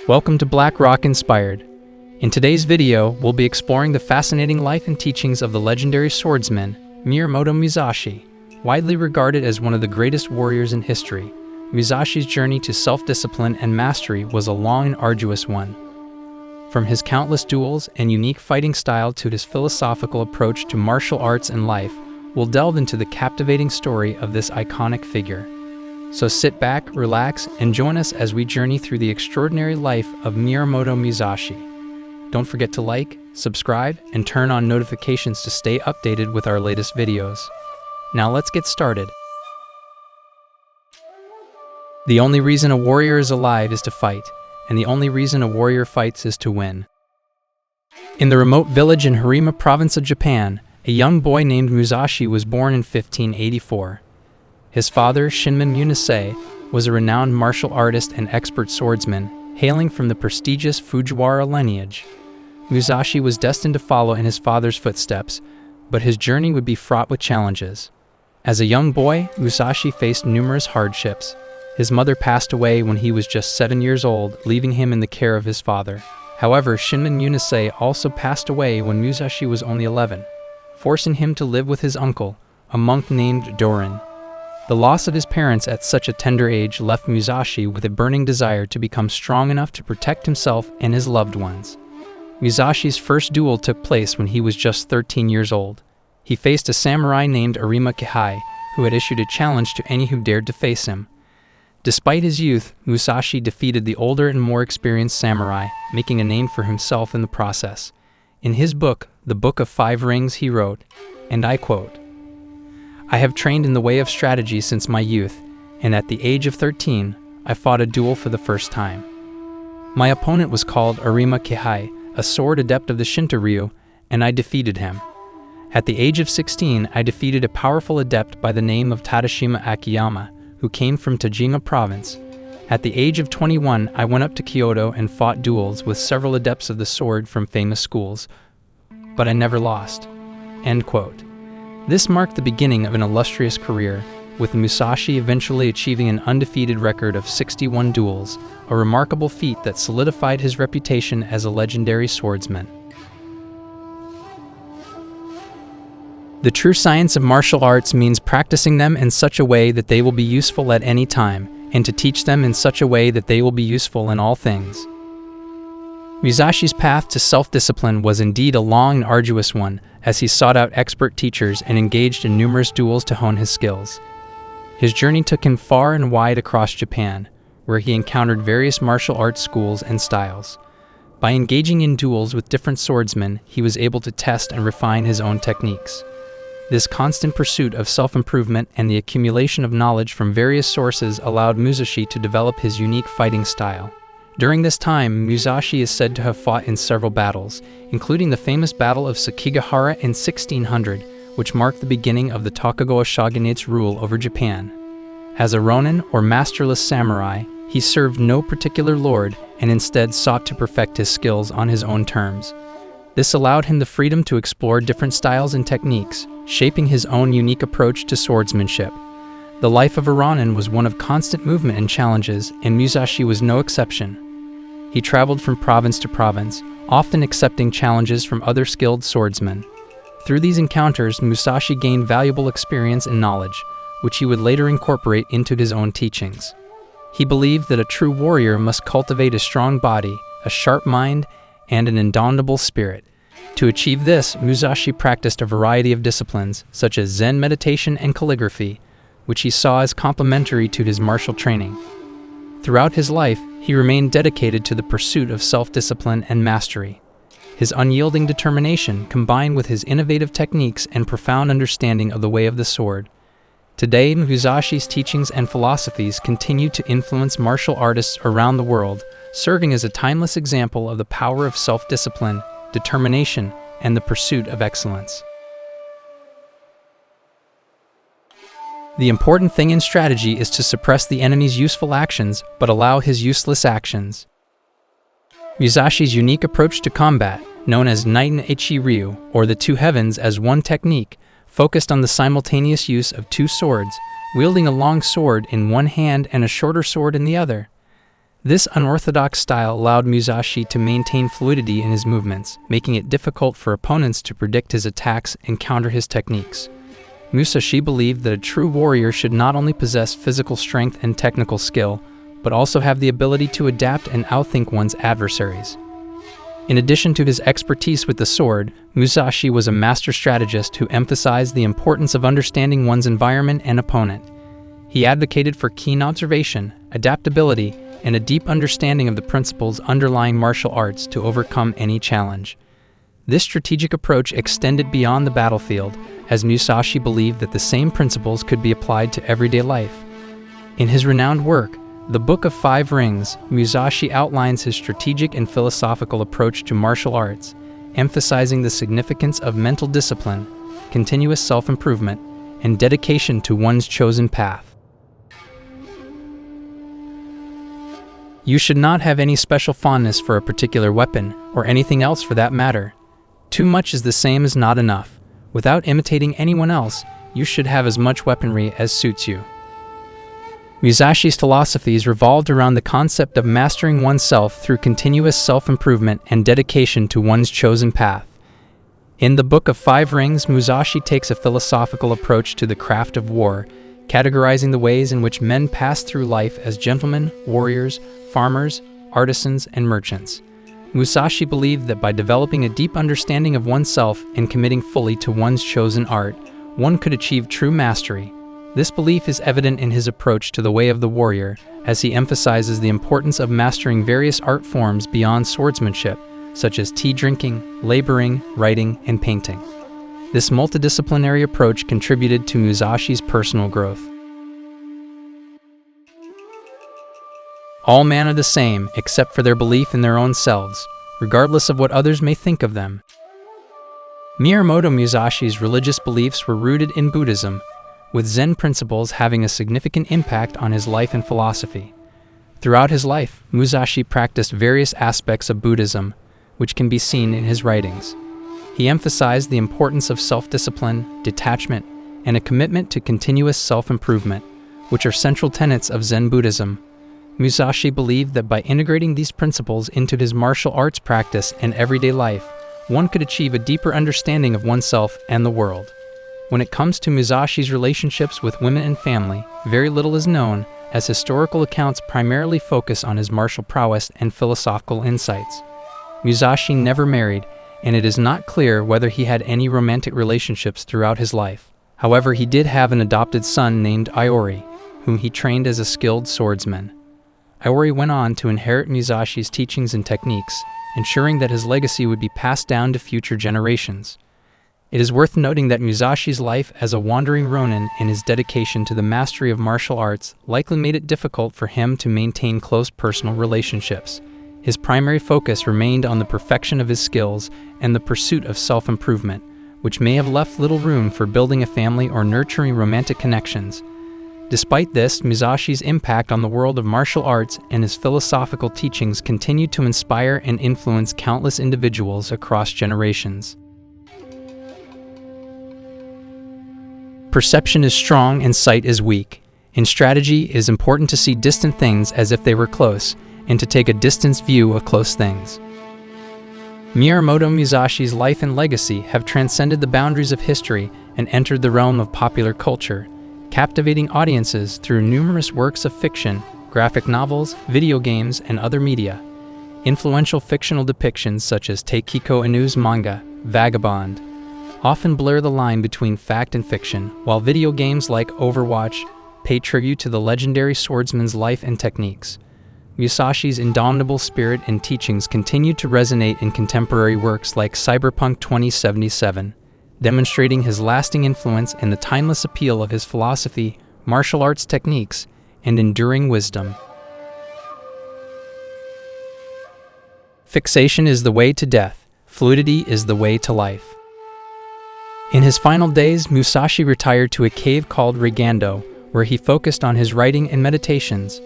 Welcome to Black Rock Inspired. In today's video, we'll be exploring the fascinating life and teachings of the legendary swordsman, Miyamoto Musashi. Widely regarded as one of the greatest warriors in history, Musashi's journey to self-discipline and mastery was a long and arduous one. From his countless duels and unique fighting style to his philosophical approach to martial arts and life, we'll delve into the captivating story of this iconic figure. So sit back, relax, and join us as we journey through the extraordinary life of Miyamoto Musashi. Don't forget to like, subscribe, and turn on notifications to stay updated with our latest videos. Now let's get started. The only reason a warrior is alive is to fight, and the only reason a warrior fights is to win. In the remote village in Harima province of Japan, a young boy named Musashi was born in 1584. His father, Shinmon Musashi, was a renowned martial artist and expert swordsman, hailing from the prestigious Fujiwara lineage. Musashi was destined to follow in his father's footsteps, but his journey would be fraught with challenges. As a young boy, Musashi faced numerous hardships. His mother passed away when he was just 7 years old, leaving him in the care of his father. However, Shinmon Musashi also passed away when Musashi was only 11, forcing him to live with his uncle, a monk named Dorin. The loss of his parents at such a tender age left Musashi with a burning desire to become strong enough to protect himself and his loved ones. Musashi's first duel took place when he was just 13 years old. He faced a samurai named Arima Kihei, who had issued a challenge to any who dared to face him. Despite his youth, Musashi defeated the older and more experienced samurai, making a name for himself in the process. In his book, The Book of Five Rings, he wrote, and I quote, "I have trained in the way of strategy since my youth, and at the age of 13, I fought a duel for the first time. My opponent was called Arima Kihei, a sword adept of the Niten, and I defeated him. At the age of 16, I defeated a powerful adept by the name of Tadashima Akiyama, who came from Tajima province. At the age of 21, I went up to Kyoto and fought duels with several adepts of the sword from famous schools, but I never lost." End quote. This marked the beginning of an illustrious career, with Musashi eventually achieving an undefeated record of 61 duels, a remarkable feat that solidified his reputation as a legendary swordsman. The true science of martial arts means practicing them in such a way that they will be useful at any time, and to teach them in such a way that they will be useful in all things. Musashi's path to self-discipline was indeed a long and arduous one, as he sought out expert teachers and engaged in numerous duels to hone his skills. His journey took him far and wide across Japan, where he encountered various martial arts schools and styles. By engaging in duels with different swordsmen, he was able to test and refine his own techniques. This constant pursuit of self-improvement and the accumulation of knowledge from various sources allowed Musashi to develop his unique fighting style. During this time, Musashi is said to have fought in several battles, including the famous Battle of Sekigahara in 1600, which marked the beginning of the Tokugawa shogunate's rule over Japan. As a ronin, or masterless samurai, he served no particular lord and instead sought to perfect his skills on his own terms. This allowed him the freedom to explore different styles and techniques, shaping his own unique approach to swordsmanship. The life of a ronin was one of constant movement and challenges, and Musashi was no exception. He traveled from province to province, often accepting challenges from other skilled swordsmen. Through these encounters, Musashi gained valuable experience and knowledge, which he would later incorporate into his own teachings. He believed that a true warrior must cultivate a strong body, a sharp mind, and an indomitable spirit. To achieve this, Musashi practiced a variety of disciplines, such as Zen meditation and calligraphy, which he saw as complementary to his martial training. Throughout his life, he remained dedicated to the pursuit of self-discipline and mastery. His unyielding determination, combined with his innovative techniques and profound understanding of the way of the sword. Today, Musashi's teachings and philosophies continue to influence martial artists around the world, serving as a timeless example of the power of self-discipline, determination, and the pursuit of excellence. The important thing in strategy is to suppress the enemy's useful actions, but allow his useless actions. Musashi's unique approach to combat, known as Niten Ichi-Ryu, or the two heavens as one technique, focused on the simultaneous use of two swords, wielding a long sword in one hand and a shorter sword in the other. This unorthodox style allowed Musashi to maintain fluidity in his movements, making it difficult for opponents to predict his attacks and counter his techniques. Musashi believed that a true warrior should not only possess physical strength and technical skill, but also have the ability to adapt and outthink one's adversaries. In addition to his expertise with the sword, Musashi was a master strategist who emphasized the importance of understanding one's environment and opponent. He advocated for keen observation, adaptability, and a deep understanding of the principles underlying martial arts to overcome any challenge. This strategic approach extended beyond the battlefield, as Musashi believed that the same principles could be applied to everyday life. In his renowned work, The Book of Five Rings, Musashi outlines his strategic and philosophical approach to martial arts, emphasizing the significance of mental discipline, continuous self-improvement, and dedication to one's chosen path. You should not have any special fondness for a particular weapon, or anything else for that matter. Too much is the same as not enough. Without imitating anyone else, you should have as much weaponry as suits you. Musashi's philosophies revolved around the concept of mastering oneself through continuous self-improvement and dedication to one's chosen path. In The Book of Five Rings, Musashi takes a philosophical approach to the craft of war, categorizing the ways in which men pass through life as gentlemen, warriors, farmers, artisans, and merchants. Musashi believed that by developing a deep understanding of oneself and committing fully to one's chosen art, one could achieve true mastery. This belief is evident in his approach to the way of the warrior, as he emphasizes the importance of mastering various art forms beyond swordsmanship, such as tea drinking, laboring, writing, and painting. This multidisciplinary approach contributed to Musashi's personal growth. All men are the same, except for their belief in their own selves, regardless of what others may think of them. Miyamoto Musashi's religious beliefs were rooted in Buddhism, with Zen principles having a significant impact on his life and philosophy. Throughout his life, Musashi practiced various aspects of Buddhism, which can be seen in his writings. He emphasized the importance of self-discipline, detachment, and a commitment to continuous self-improvement, which are central tenets of Zen Buddhism. Musashi believed that by integrating these principles into his martial arts practice and everyday life, one could achieve a deeper understanding of oneself and the world. When it comes to Musashi's relationships with women and family, very little is known, as historical accounts primarily focus on his martial prowess and philosophical insights. Musashi never married, and it is not clear whether he had any romantic relationships throughout his life. However, he did have an adopted son named Iori, whom he trained as a skilled swordsman. Iori went on to inherit Musashi's teachings and techniques, ensuring that his legacy would be passed down to future generations. It is worth noting that Musashi's life as a wandering ronin and his dedication to the mastery of martial arts likely made it difficult for him to maintain close personal relationships. His primary focus remained on the perfection of his skills and the pursuit of self-improvement, which may have left little room for building a family or nurturing romantic connections. Despite this, Musashi's impact on the world of martial arts and his philosophical teachings continued to inspire and influence countless individuals across generations. Perception is strong and sight is weak. In strategy, it is important to see distant things as if they were close, and to take a distance view of close things. Miyamoto Musashi's life and legacy have transcended the boundaries of history and entered the realm of popular culture, captivating audiences through numerous works of fiction, graphic novels, video games, and other media. Influential fictional depictions such as Teikiko Inu's manga, Vagabond, often blur the line between fact and fiction, while video games like Overwatch pay tribute to the legendary swordsman's life and techniques. Musashi's indomitable spirit and teachings continue to resonate in contemporary works like Cyberpunk 2077, demonstrating his lasting influence and the timeless appeal of his philosophy, martial arts techniques, and enduring wisdom. Fixation is the way to death. Fluidity is the way to life. In his final days, Musashi retired to a cave called Rigando, where he focused on his writing and meditations.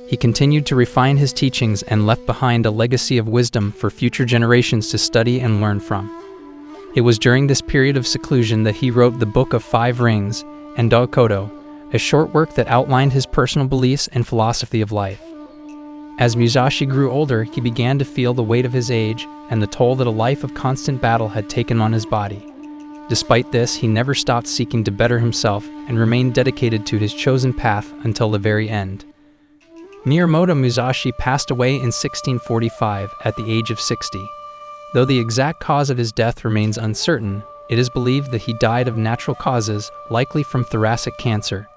He continued to refine his teachings and left behind a legacy of wisdom for future generations to study and learn from. It was during this period of seclusion that he wrote The Book of Five Rings and Dokodo, a short work that outlined his personal beliefs and philosophy of life. As Musashi grew older, he began to feel the weight of his age and the toll that a life of constant battle had taken on his body. Despite this, he never stopped seeking to better himself and remained dedicated to his chosen path until the very end. Miyamoto Musashi passed away in 1645 at the age of 60. Though the exact cause of his death remains uncertain, it is believed that he died of natural causes, likely from thoracic cancer.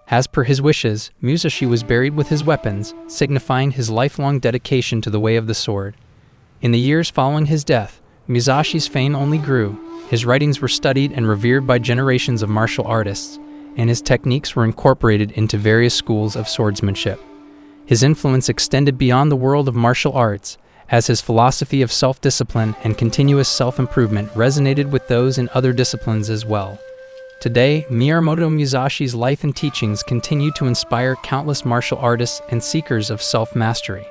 As per his wishes, Musashi was buried with his weapons, signifying his lifelong dedication to the way of the sword. In the years following his death, Musashi's fame only grew. His writings were studied and revered by generations of martial artists, and his techniques were incorporated into various schools of swordsmanship. His influence extended beyond the world of martial arts, as his philosophy of self-discipline and continuous self-improvement resonated with those in other disciplines as well. Today, Miyamoto Musashi's life and teachings continue to inspire countless martial artists and seekers of self-mastery.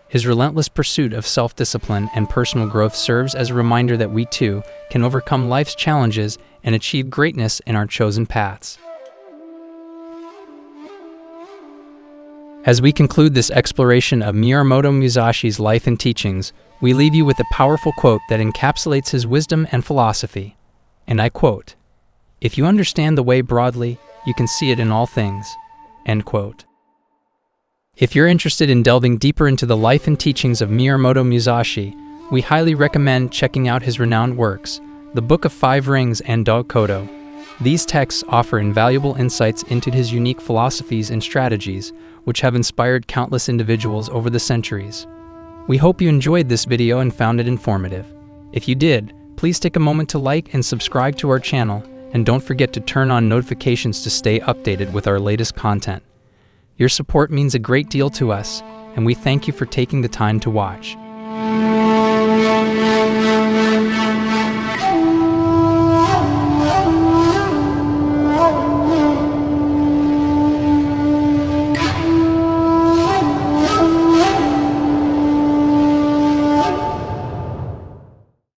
His relentless pursuit of self-discipline and personal growth serves as a reminder that we too can overcome life's challenges and achieve greatness in our chosen paths. As we conclude this exploration of Miyamoto Musashi's life and teachings, we leave you with a powerful quote that encapsulates his wisdom and philosophy. And I quote, "If you understand the way broadly, you can see it in all things." End quote. If you're interested in delving deeper into the life and teachings of Miyamoto Musashi, we highly recommend checking out his renowned works, The Book of Five Rings and Dog Kodo. These texts offer invaluable insights into his unique philosophies and strategies, which have inspired countless individuals over the centuries. We hope you enjoyed this video and found it informative. If you did, please take a moment to like and subscribe to our channel, and don't forget to turn on notifications to stay updated with our latest content. Your support means a great deal to us, and we thank you for taking the time to watch.